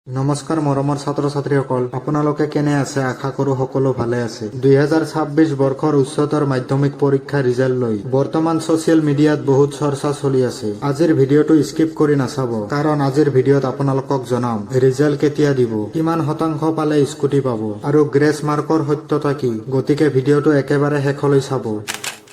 নমস্কাৰ মৰমৰ ছাত্ৰ ছাত্ৰীসকল, আপোনালোকে কেনে আছে? আশা কৰো সকলো ভালে আছে। 2026 বৰ্ষৰ উচ্চতৰ মাধ্যমিক পৰীক্ষা ৰিজাল্ট লৈ বৰ্তমান ছচিয়েল মিডিয়াত বহুত চৰ্চা চলি আছে। আজিৰ ভিডিঅ'টো স্কিপ কৰি নাচাব, কাৰণ আজিৰ ভিডিঅ'ত আপোনালোকক জনাম ৰিজাল্ট কেতিয়া দিব, কিমান শতাংশ পালে স্কুটি পাব আৰু গ্ৰেছ মাৰ্কৰ সত্যতা কি। গতিকে ভিডিঅ'টো একেবাৰে শেষলৈ চাব।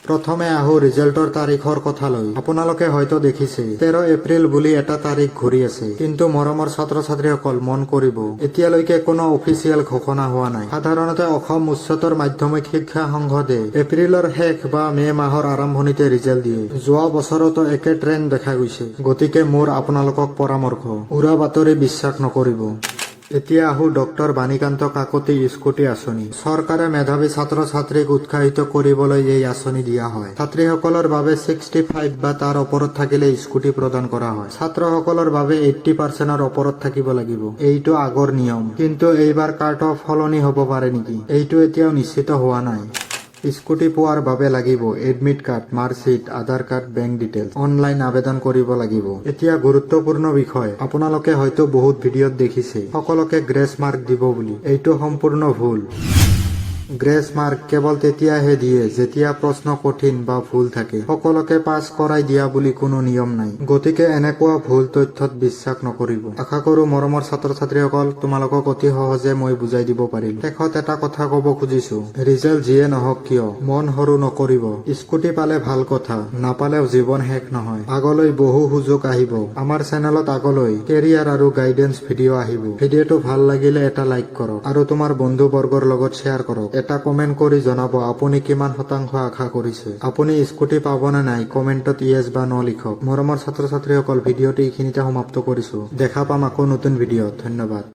প্ৰথমে আহো ৰিজাল্টৰ তাৰিখৰ কথালৈ। আপোনালোকে হয়তো দেখিছে 13 এপ্ৰিল বুলি এটা তাৰিখ ঘূৰি আছে, কিন্তু মৰমৰ ছাত্ৰ ছাত্ৰীসকল মন কৰিব, এতিয়ালৈকে কোনো অফিচিয়েল ঘোষণা হোৱা নাই। সাধাৰণতে অসম উচ্চতৰ মাধ্যমিক শিক্ষা সংসদে এপ্ৰিলৰ শেষ বা মে মাহৰ আৰম্ভণিতে ৰিজাল্ট দিয়ে। যোৱা বছৰতো একে ট্ৰেণ্ড দেখা গৈছে। গতিকে মোৰ আপোনালোকক পৰামৰ্শ, উৰা বাতৰি বিশ্বাস নকৰিব। এতিয়া আহো ডক্টৰ বাণীকান্ত কাকতি স্কুটি আঁচনি। চৰকাৰে মেধাৱী ছাত্ৰ ছাত্ৰীক উৎসাহিত কৰিবলৈ এই আঁচনি দিয়া হয়। ছাত্ৰীসকলৰ বাবে 65 বা তাৰ ওপৰত থাকিলে স্কুটি প্ৰদান কৰা হয়। ছাত্ৰসকলৰ বাবে 80%ৰ ওপৰত থাকিব লাগিব। এইটো আগৰ নিয়ম, কিন্তু এইবাৰ কাট অফ সলনি হ'ব পাৰে নেকি, এইটো এতিয়াও নিশ্চিত হোৱা নাই। স্কুটি পোৱাৰ বাবে লাগিব এডমিট কাৰ্ড, মাৰ্কশ্বিট, আধাৰ কাৰ্ড, বেংক ডিটেইলছ। অনলাইন আবেদন কৰিব লাগিব। এতিয়া গুৰুত্বপূৰ্ণ বিষয়, আপোনালোকে হয়তো বহুত ভিডিঅ'ত দেখিছে সকলোকে গ্ৰেছ মাৰ্ক দিব বুলি। এইটো সম্পূৰ্ণ ভুল। গ্ৰেছ মাৰ্ক কেৱল তেতিয়াহে দিয়ে যেতিয়া প্ৰশ্ন কঠিন বা ভুল থাকে। সকলোকে পাছ কৰাই দিয়া বুলি কোনো নিয়ম নাই। গতিকে এনেকুৱা ভুল তথ্যত বিশ্বাস নকৰিব। আশা কৰো মৰমৰ ছাত্ৰ ছাত্ৰীসকল তোমালোকক অতি সহজে মই বুজাই দিব পাৰিলো। শেষত এটা কথা কব খুজিছো, ৰিজাল্ট যিয়ে নহওক কিয় মন সৰু নকৰিব। স্কুটি পালে ভাল কথা, নাপালেও জীৱন শেষ নহয়। আগলৈ বহু সুযোগ আহিব। আমাৰ চেনেলত আগলৈ কেৰিয়াৰ আৰু গাইডেন্স ভিডিঅ' আহিব। ভিডিঅ'টো ভাল লাগিলে এটা লাইক কৰক আৰু তোমাৰ বন্ধু বৰ্গৰ লগত শ্বেয়াৰ কৰক। এটা কমেন্ট কৰি জনাব আপুনি কিমান শতাংশ আশা কৰিছে। আপুনি স্কুটি পাবনে নাই কমেন্টত ইয়েছ বা ন লিখক। মৰমৰ ছাত্ৰ ছাত্ৰীসকল, ভিডিঅ'টো এইখিনিতে সমাপ্ত কৰিছো। দেখা পাম আকৌ নতুন ভিডিঅ'ত। ধন্যবাদ।